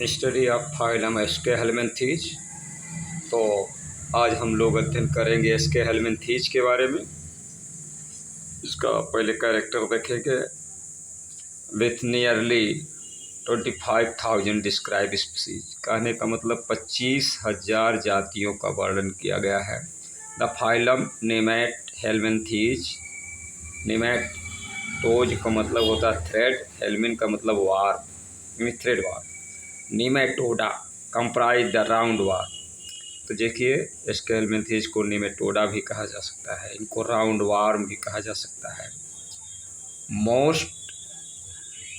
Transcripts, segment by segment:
Study of phylum aschelminthes. तो आज हम लोग अध्ययन करेंगे एसके हेलमिंथीज के बारे में। इसका पहले कैरेक्टर देखेंगे। विथ नियरली 25,000 डिस्क्राइब स्पीसीज, कहने का मतलब 25,000 जातियों का वर्णन किया गया है। The phylum Nemathelminthes. Nematos का मतलब होता है थ्रेड, हेलमिन का मतलब worm, thread worm. Nematoda comprise the round worm. तो देखिए इसके हेलमिंथीज को निमेटोडा भी कहा जा सकता है, इनको राउंड वार्म भी कहा जा सकता है। Most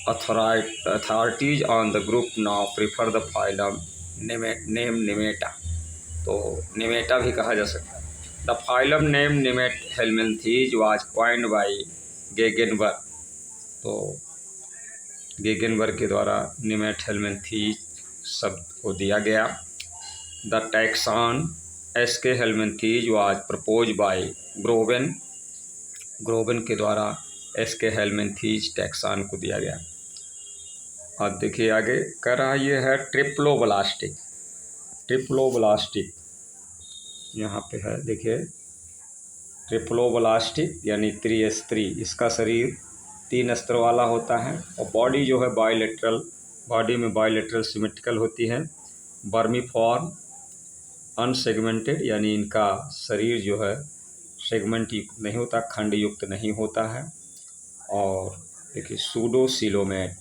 authorities on the group now prefer the phylum name Nemata. तो निमेटा भी कहा जा सकता है। The phylum name Nemathelminthes was coined by Gegenbaur. तो गेगेनबर्ग के द्वारा निमेट हेलमिंथीज शब्द को दिया गया। The taxon Aschelminthes was propose by Grobben. Grobben के द्वारा एसके हेलमिंथीज टैक्सॉन को दिया गया। और देखिए आगे कह रहा ये है ट्रिप्लोब्लास्टिक। ट्रिप्लोब्लास्टिक यहाँ पे है, देखिए ट्रिप्लोब्लास्टिक यानी त्रिस्तरी। इसका शरीर 3 स्तर वाला होता है और बॉडी जो है बायलेटरल, बॉडी में बायलेटरल सिमेट्रिकल होती है। वर्मीफॉर्म अनसेगमेंटेड, यानी इनका शरीर जो है सेगमेंट युक्त नहीं होता, खंड युक्त नहीं होता है। और देखिए सूडोसिलोमेट,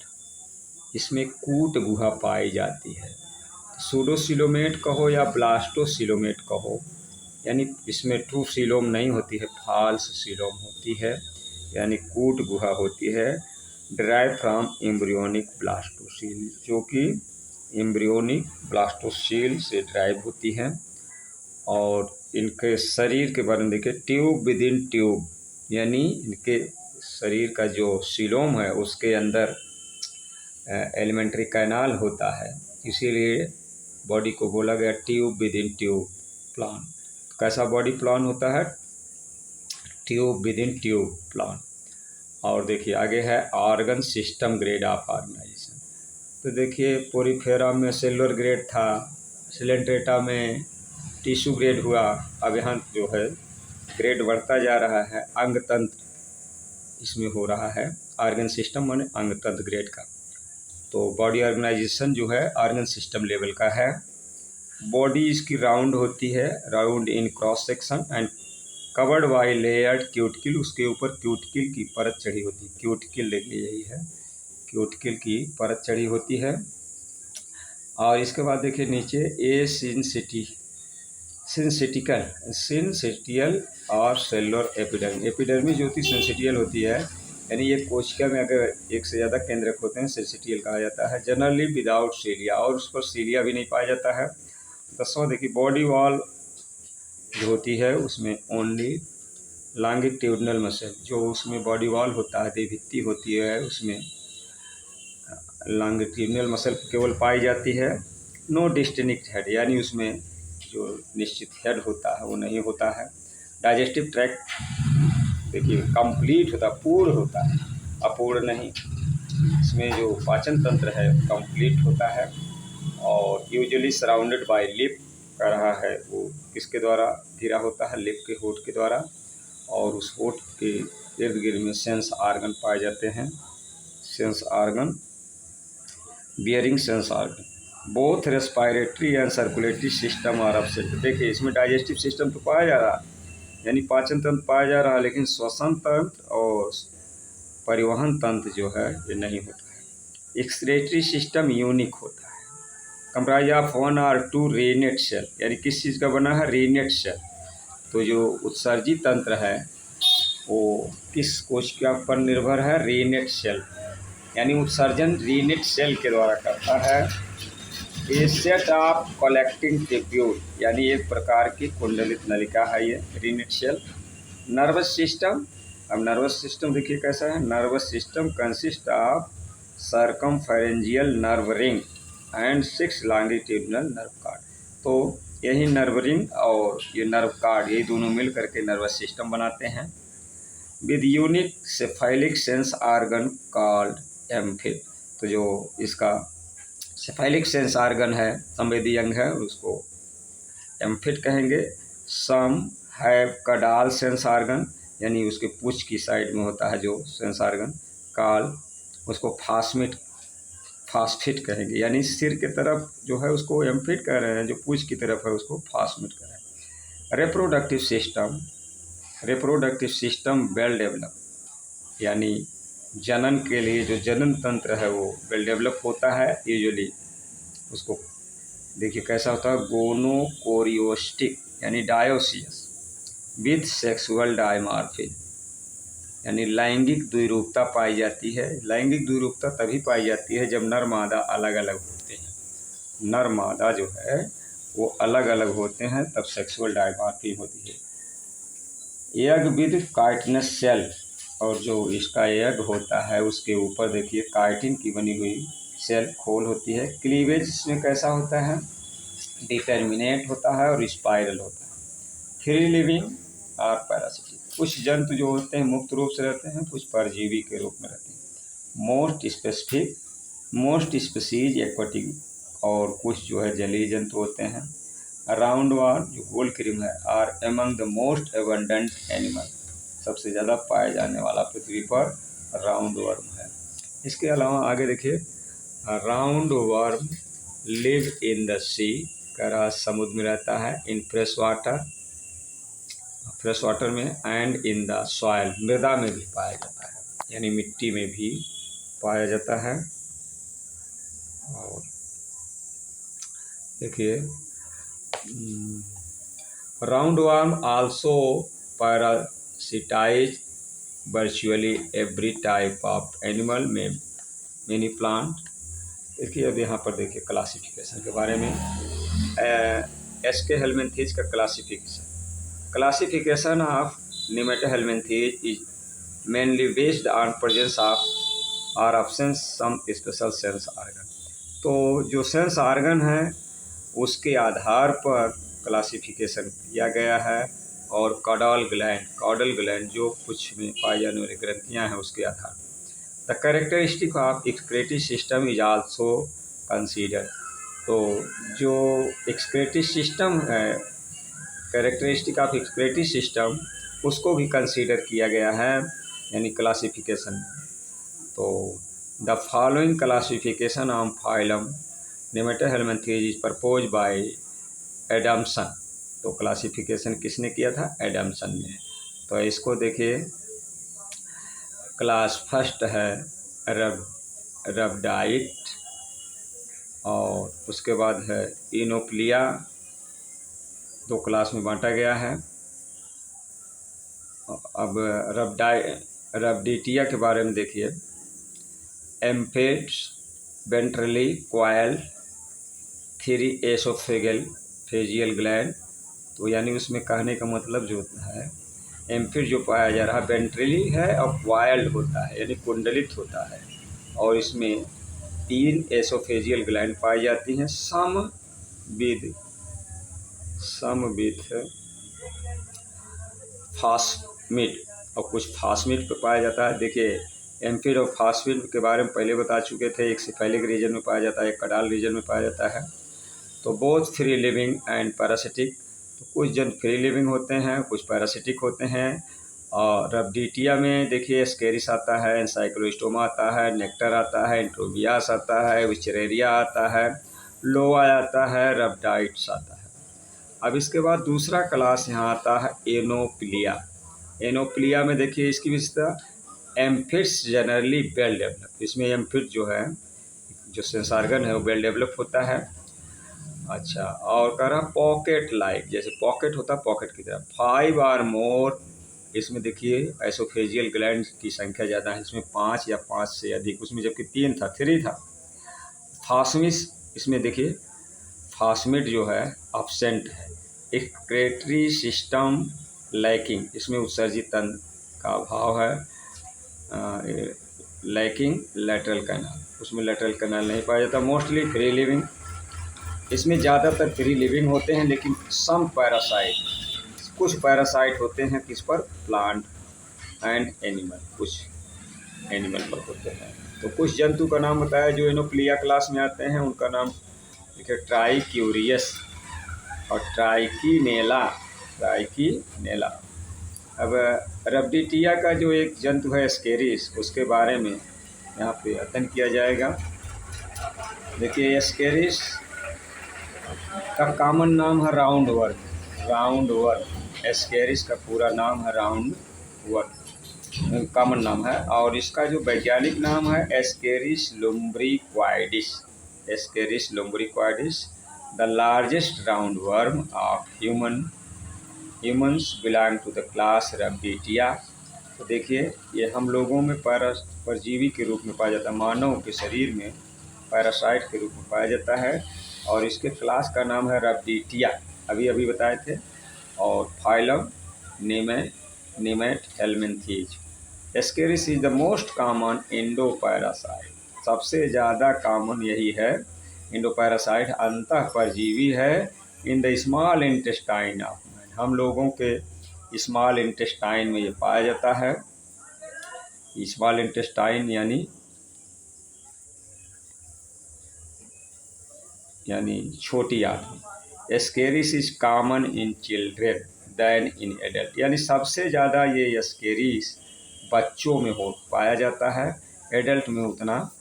इसमें कूट गुहा पाई जाती है। सूडोसिलोमेट कहो या ब्लास्टोसिलोमेट कहो, यानी इसमें ट्रू सिलोम नहीं होती है, फाल्स सिलोम होती है, यानी कूट गुहा होती है। ड्राइव फ्रॉम एम्ब्रियोनिक ब्लास्टोसील, जो कि एम्ब्रियोनिक ब्लास्टोसील से ड्राइव होती है। और इनके शरीर के बारे में देखिए ट्यूब विद इन ट्यूब, यानी इनके शरीर का जो सिलोम है उसके अंदर एलिमेंट्री कैनाल होता है, इसीलिए बॉडी को बोला गया tube within tube plan. कैसा बॉडी प्लान होता है? Tube within tube plan. और देखिए आगे है organ system grade of organisation. तो देखिए पोरीफेरा में सेलुलर ग्रेड था, सिलेंट्रेटा में टिश्यू ग्रेड हुआ, अब यहाँ जो है ग्रेड बढ़ता जा रहा है। अंग तंत्र इसमें हो रहा है, ऑर्गन सिस्टम माने अंग तंत्र ग्रेड का। तो बॉडी ऑर्गेनाइजेशन जो है ऑर्गन सिस्टम लेवल का है। बॉडी इसकी राउंड होती है, round in cross section and covered by layered cuticle. उसके ऊपर क्यूटिकल की परत चढ़ी होती है। क्यूटिकल देखिए यही है, क्यूटिकल की परत चढ़ी होती है। और इसके बाद देखिए नीचे ए सिंसिटियल और सेलुलर एपिडर्मिस। एपिडर्मिस जो होती है सिंसिटियल होती है, यानी ये कोशिका में अगर एक से ज़्यादा केंद्रक होते हैं सिंसिटियल कहा जाता है। जनरली विदाउट सीलिया, और उस पर सीलिया भी नहीं पाया जाता है। 10वां देखिए बॉडी वॉल जो होती है उसमें ओनली लॉन्गिट्यूडिनल मसल, जो उसमें बॉडी वॉल होता है, देहभित्ति होती है, उसमें लॉन्गिट्यूडिनल मसल केवल पाई जाती है। नो डिस्टिंक्ट हेड, यानी उसमें जो निश्चित हेड होता है वो नहीं होता है। डाइजेस्टिव ट्रैक्ट देखिए कंप्लीट होता है, पूर्ण होता है, अपूर्ण नहीं। इसमें जो पाचन तंत्र है कंप्लीट होता है। और यूजुअली सराउंडेड बाय लिप कर रहा है, वो किसके द्वारा घिरा होता है? लिप के होठ के द्वारा। और उस होठ के इर्द गिर्द में सेंस आर्गन पाए जाते हैं, sense organ, bearing sense organ. Both respiratory and circulatory system are absent. देखिए इसमें डाइजेस्टिव सिस्टम तो पाया जा रहा, यानी पाचन तंत्र पाया जा रहा, लेकिन श्वसन तंत्र और परिवहन तंत्र जो है ये नहीं होता है। एक्सक्रीटरी सिस्टम यूनिक होता है, comprise of 1 or 2 renette cell, यानी किस चीज़ का बना है? Renette cell. तो जो उत्सर्जी तंत्र है वो किस कोशिका पर निर्भर है? रेनेट सेल, यानी उत्सर्जन रेनेट सेल के द्वारा करता है। A set of collecting tubule, यानी एक प्रकार की कुंडलित नलिका है ये रेनेट सेल। नर्वस सिस्टम, अब नर्वस सिस्टम देखिए कैसा है। Nervous system consist of circumpharyngeal nerve ring and 6 longitudinal nerve cord. तो यही नर्व रिंग और ये नर्व कार्ड, ये दोनों मिल करके नर्वस सिस्टम बनाते हैं। With unique cephalic sense organ called amphid. तो जो इसका सेफेलिक सेंस आर्गन है, संवेदी अंग है, उसको एम्फिट कहेंगे। सम हैव कडाल सेंस आर्गन, यानी उसके पूंछ की साइड में होता है जो सेंस आर्गन। काल उसको फास्फिट कहेंगे, यानी सिर की तरफ जो है उसको एम्फिट कह रहे हैं, जो पूंछ की तरफ है उसको फास्फिट कह रहे हैं। रिप्रोडक्टिव सिस्टम वेल डेवलप, यानी जनन के लिए जो जनन तंत्र है वो वेल डेवलप होता है यूजुअली। उसको देखिए कैसा होता है, गोनोकोरियोस्टिक यानी डायोसियस विथ सेक्सुअल डायमॉर्फिज्म, यानी लैंगिक द्विरूपता पाई जाती है। लैंगिक द्विरूपता तभी पाई जाती है जब नर मादा अलग अलग होते हैं। नर मादा जो है वो अलग अलग होते हैं तब सेक्सुअल डायमॉर्फिज्म होती है। एग विद काइटिनस सेल, और जो इसका एग होता है उसके ऊपर देखिए काइटिन की बनी हुई सेल खोल होती है। क्लीवेज इसमें कैसा होता है, डिटर्मिनेट होता है और स्पाइरल होता है। फ्री लिविंग और पैरासिटिक, कुछ जंतु जो होते हैं मुक्त रूप से रहते हैं, कुछ परजीवी के रूप में रहते हैं। मोस्ट स्पीसीज एक्वाटिक, और कुछ जो है जलीय जंतु होते हैं। राउंड वर्म जो गोल क्रीम है, are among the most abundant animal, सबसे ज़्यादा पाया जाने वाला पृथ्वी पर राउंड वर्म है। इसके अलावा आगे देखिए, round worm live in the sea, करा समुद्र में रहता है। इन फ्रेश वाटर में, एंड इन द सॉइल, मृदा में भी पाया जाता है, यानी मिट्टी में भी पाया जाता है। और देखिए round worm also parasitise virtually every type of animal में मेनी प्लांट। देखिए अब यहाँ पर देखिए क्लासिफिकेशन के बारे में, एसके हेलमिंथेज का classification of Nematohelminthes is mainly based on presence of और absence some special sense organ. तो जो सेंस आर्गन है उसके आधार पर क्लासिफिकेशन किया गया है, और कॉडल ग्लैंड जो कुछ में पाई जाने वाली ग्रंथियाँ हैं उसके आधार पर। The characteristic of excretory system is also consider, तो जो एक्सक्रीटरी सिस्टम है, कैरेक्टरिस्टिक ऑफ एक्सक्रीटरी सिस्टम, उसको भी कंसीडर किया गया है यानी क्लासिफिकेशन में। तो the following classification of phylum Nematohelminthes is propose by Adamson. तो क्लासिफिकेशन किसने किया था, एडम्सन ने। तो इसको देखिए, क्लास फर्स्ट है रबडाइट, और उसके बाद है इनोप्लिया, दो क्लास में बांटा गया है। अब रबडिटिया के बारे में देखिए, एम्फेट्स वेंट्रली कॉयल, 3 एसोफेगल फेजियल ग्लैंड। तो यानी उसमें कहने का मतलब जो होता है, एम्फिड जो पाया जा रहा है वेंट्रली है और कॉइल्ड होता है यानी कुंडलित होता है, और इसमें 3 एसोफेजियल ग्लैंड पाई जाती हैं, सम विथ फास्मिड, और कुछ फास्मिड पे पाया जाता है। देखिए एम्फिड और फास्मिड के बारे में पहले बता चुके थे, एक सेफेलिक रीजन में पाया जाता है, एक कडाल रीजन में पाया जाता है। तो both free living and parasitic, तो कुछ जन फ्री लिविंग होते हैं, कुछ पैरासिटिक होते हैं। और रबडिटिया में देखिए स्केरिस आता है, एनसाइक्लोस्टोमा आता है, नेक्टर आता है, इंट्रोबियास आता है, विचरेरिया आता है, लोआ आता है, रबडाइट्स आता है। अब इसके बाद दूसरा क्लास यहाँ आता है एनोप्लिया। एनोप्लिया में देखिए इसकी विशेषता, एम्फिड्स जनरली वेल डेवलप, इसमें एम्फिड जो है जो सेंस ऑर्गन है वो वेल डेवलप होता है। अच्छा, और कह रहा पॉकेट लाइक, जैसे पॉकेट होता है पॉकेट की तरह। 5 और मोर, इसमें देखिए एसोफेजियल ग्लैंड की संख्या ज़्यादा है, इसमें 5 या 5 से अधिक, उसमें जबकि 3 था। फास्मिस, इसमें देखिए फास्मिड जो है एब्सेंट है। एक्सक्रीटरी सिस्टम लैकिंग, इसमें उत्सर्जित तंत्र का अभाव है। लैकिंग लैटरल कैनाल, उसमें लैटरल कैनाल नहीं पाया जाता। मोस्टली फ्री लिविंग, इसमें ज़्यादातर फ्री लिविंग होते हैं, लेकिन सम पैरासाइट, कुछ पैरासाइट होते हैं किस पर, प्लांट एंड एनिमल, कुछ एनिमल पर होते हैं। तो कुछ जंतु का नाम बताया जो एनोप्लिया क्लास में आते हैं, उनका नाम देखिए ट्राइक्यूरियस और ट्राइकीनेला। ट्राइकीनेला। अब रब्डिटिया का जो एक जंतु है एस्केरिस, उसके बारे में यहाँ पे अध्ययन किया जाएगा। देखिए एस्केरिस का कॉमन नाम है round worm. Round worm, Ascaris का पूरा नाम है राउंड वर्म, कॉमन नाम है। और इसका जो वैज्ञानिक नाम है Ascaris lumbricoides. Ascaris lumbricoides, the largest round worm of humans belong to the class Rhabditia. तो देखिए ये हम लोगों में परजीवी के रूप में पाया जाता है, मानव के शरीर में पैरासाइट के रूप में पाया जाता है, और इसके क्लास का नाम है रब्डिटिया, अभी अभी बताए थे। और phylum Nemathelminthes. Ascaris is the most common endo parasite, सबसे ज़्यादा कॉमन यही है इंडो पैरासाइट, अंतः परजीवी है in the small intestine of man, हम लोगों के स्मॉल इंटेस्टाइन में ये पाया जाता है। स्मॉल इंटेस्टाइन यानी छोटी आंत। Ascaris is common in children than in adult, यानी सबसे ज़्यादा ये एस्केरिस बच्चों में हो पाया जाता है, एडल्ट में उतना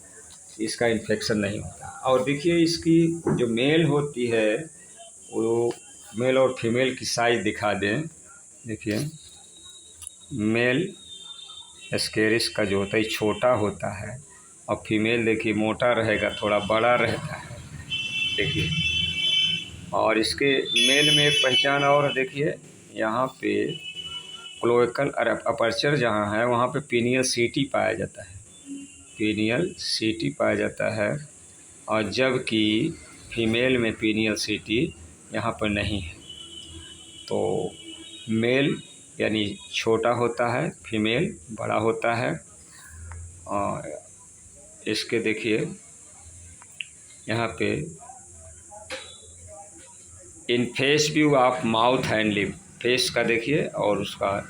इसका इन्फेक्शन नहीं होता। और देखिए इसकी जो मेल होती है वो मेल और फीमेल की साइज दिखा दें। देखिए मेल एस्केरिस का जो होता है छोटा होता है, और फीमेल देखिए मोटा रहेगा, थोड़ा बड़ा रहता है। देखिए और इसके मेल में एक पहचान और देखिए, यहाँ पे क्लोएकल अपर्चर जहाँ है वहाँ पे पीनियल सीटी पाया जाता है, पीनियल सीटी पाया जाता है, और जबकि फीमेल में पीनियल सीटी यहाँ पर नहीं है। तो मेल यानी छोटा होता है, फीमेल बड़ा होता है। और इसके देखिए यहाँ पे in face view of mouth and lip, face का देखिए और उसका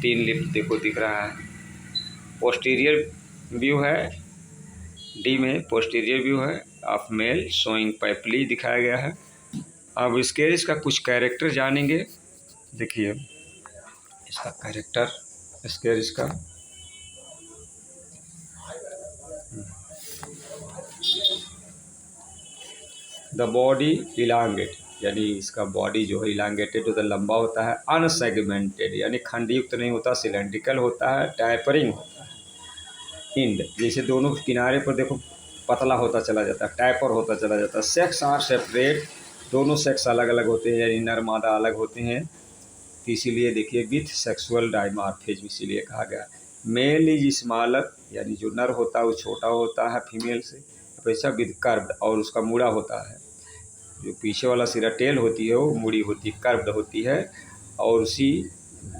3 लिप देखो दिख रहा है। पोस्टीरियर व्यू है, डी में पोस्टीरियर व्यू है ऑफ मेल शोइंग पैपली दिखाया गया है। अब एस्केरिस का कुछ कैरेक्टर जानेंगे। देखिए इसका कैरेक्टर एस्केरिस का, द बॉडी इलांगेट, यानी इसका बॉडी जो है इलांगेटेड होता है, लंबा होता है। अनसेगमेंटेड यानी खंडयुक्त नहीं होता, सिलेंड्रिकल होता है। टैपरिंग होता है, इंड जैसे दोनों किनारे पर देखो पतला होता चला जाता है, टैपर होता चला जाता है। सेक्स आर सेपरेट, दोनों सेक्स अलग अलग होते हैं, यानी नर मादा अलग होते हैं। तो इसीलिए देखिए विथ सेक्सुअल डायमॉर्फिज्म इसीलिए कहा गया। मेल इज स्मॉलर, यानी जो नर होता है वो छोटा होता है फीमेल से, वैसा विद कर्व्ड, और उसका मुड़ा होता है, जो पीछे वाला सिरा टेल होती है वो मुड़ी होती है, कर्व्ड होती है। और उसी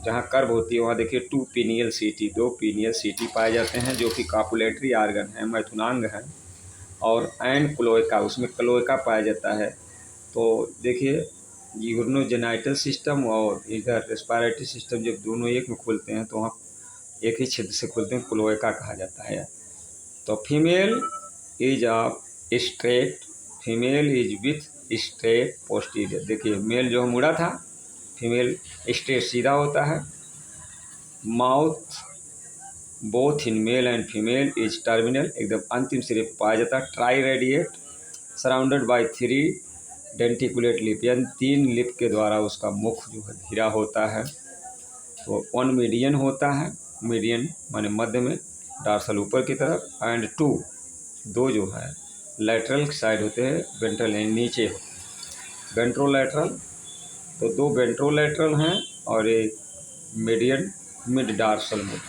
जहाँ कर्व होती है वहाँ देखिए 2 पीनियल सीटी, 2 पीनियल सीटी पाए जाते हैं, जो कि कॉपुलेटरी आर्गन है, मैथुनांग है। और एंड क्लोएका, उसमें क्लोएका पाया जाता है। तो देखिए यूरिनोजेनाइटल सिस्टम और इधर रेस्पिरेटरी सिस्टम जब दोनों एक में खुलते हैं तो वहाँ एक ही छिद्र से खुलते हैं, क्लोएका कहा जाता है। तो female is of straight, female is with straight posterior. देखिए मेल जो मुड़ा था, फीमेल स्ट्रेट सीधा होता है। Mouth both in male and female is terminal, एकदम अंतिम सिरे पर पाया जाता है। Tri radiate surrounded by 3 denticulate lip, यानी 3 लिप के द्वारा उसका मुख जो है घिरा होता है। तो 1 मीडियन होता है, मीडियन माने मध्य में, डार्सल ऊपर की तरफ, एंड 2 जो है लेटरल साइड होते हैं, वेंट्रल यानी नीचे होते हैं। वेंट्रोलैटरल, तो 2 वेंट्रोलैटरल हैं और एक मीडियन मिड डार्सल में।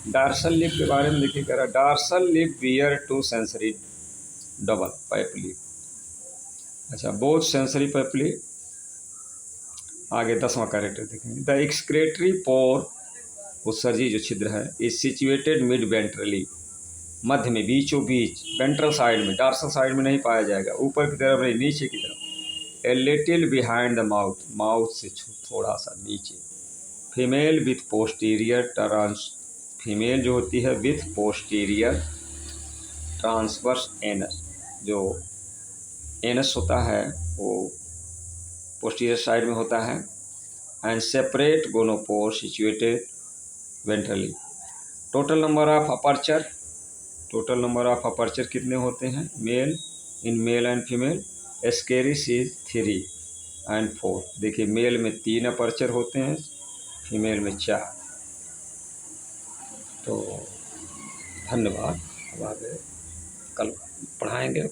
डार्सल लिप के बारे में देखिए कह रहा, dorsal lip bear 2 sensory double papillae. अच्छा, बोथ सेंसरी पैपली। आगे 10वां कैरेक्टर देखेंगे। द एक्सक्रेटरी पोर, उत्सर्जी जो छिद्र है, इज सिचुएटेड मिड वेंट्रली, मध्य में, बीचों बीच, वेंट्रल साइड में, डार्सल साइड में नहीं पाया जाएगा, ऊपर की तरफ नहीं, नीचे की तरफ। A little behind the mouth, mouth से थोड़ा सा नीचे। Female with posterior turns, female जो होती है विथ पोस्टीरियर ट्रांसवर्स एनस, जो एनस होता है वो पोस्टीरियर साइड में होता है। And separate gonopore situated ventrally. Total number of aperture कितने होते हैं? Mail and female Ascaris is 3 and 4। देखिए मेल में 3 अपर्चर होते हैं, फीमेल में 4। तो धन्यवाद। अब आगे कल पढ़ाएंगे।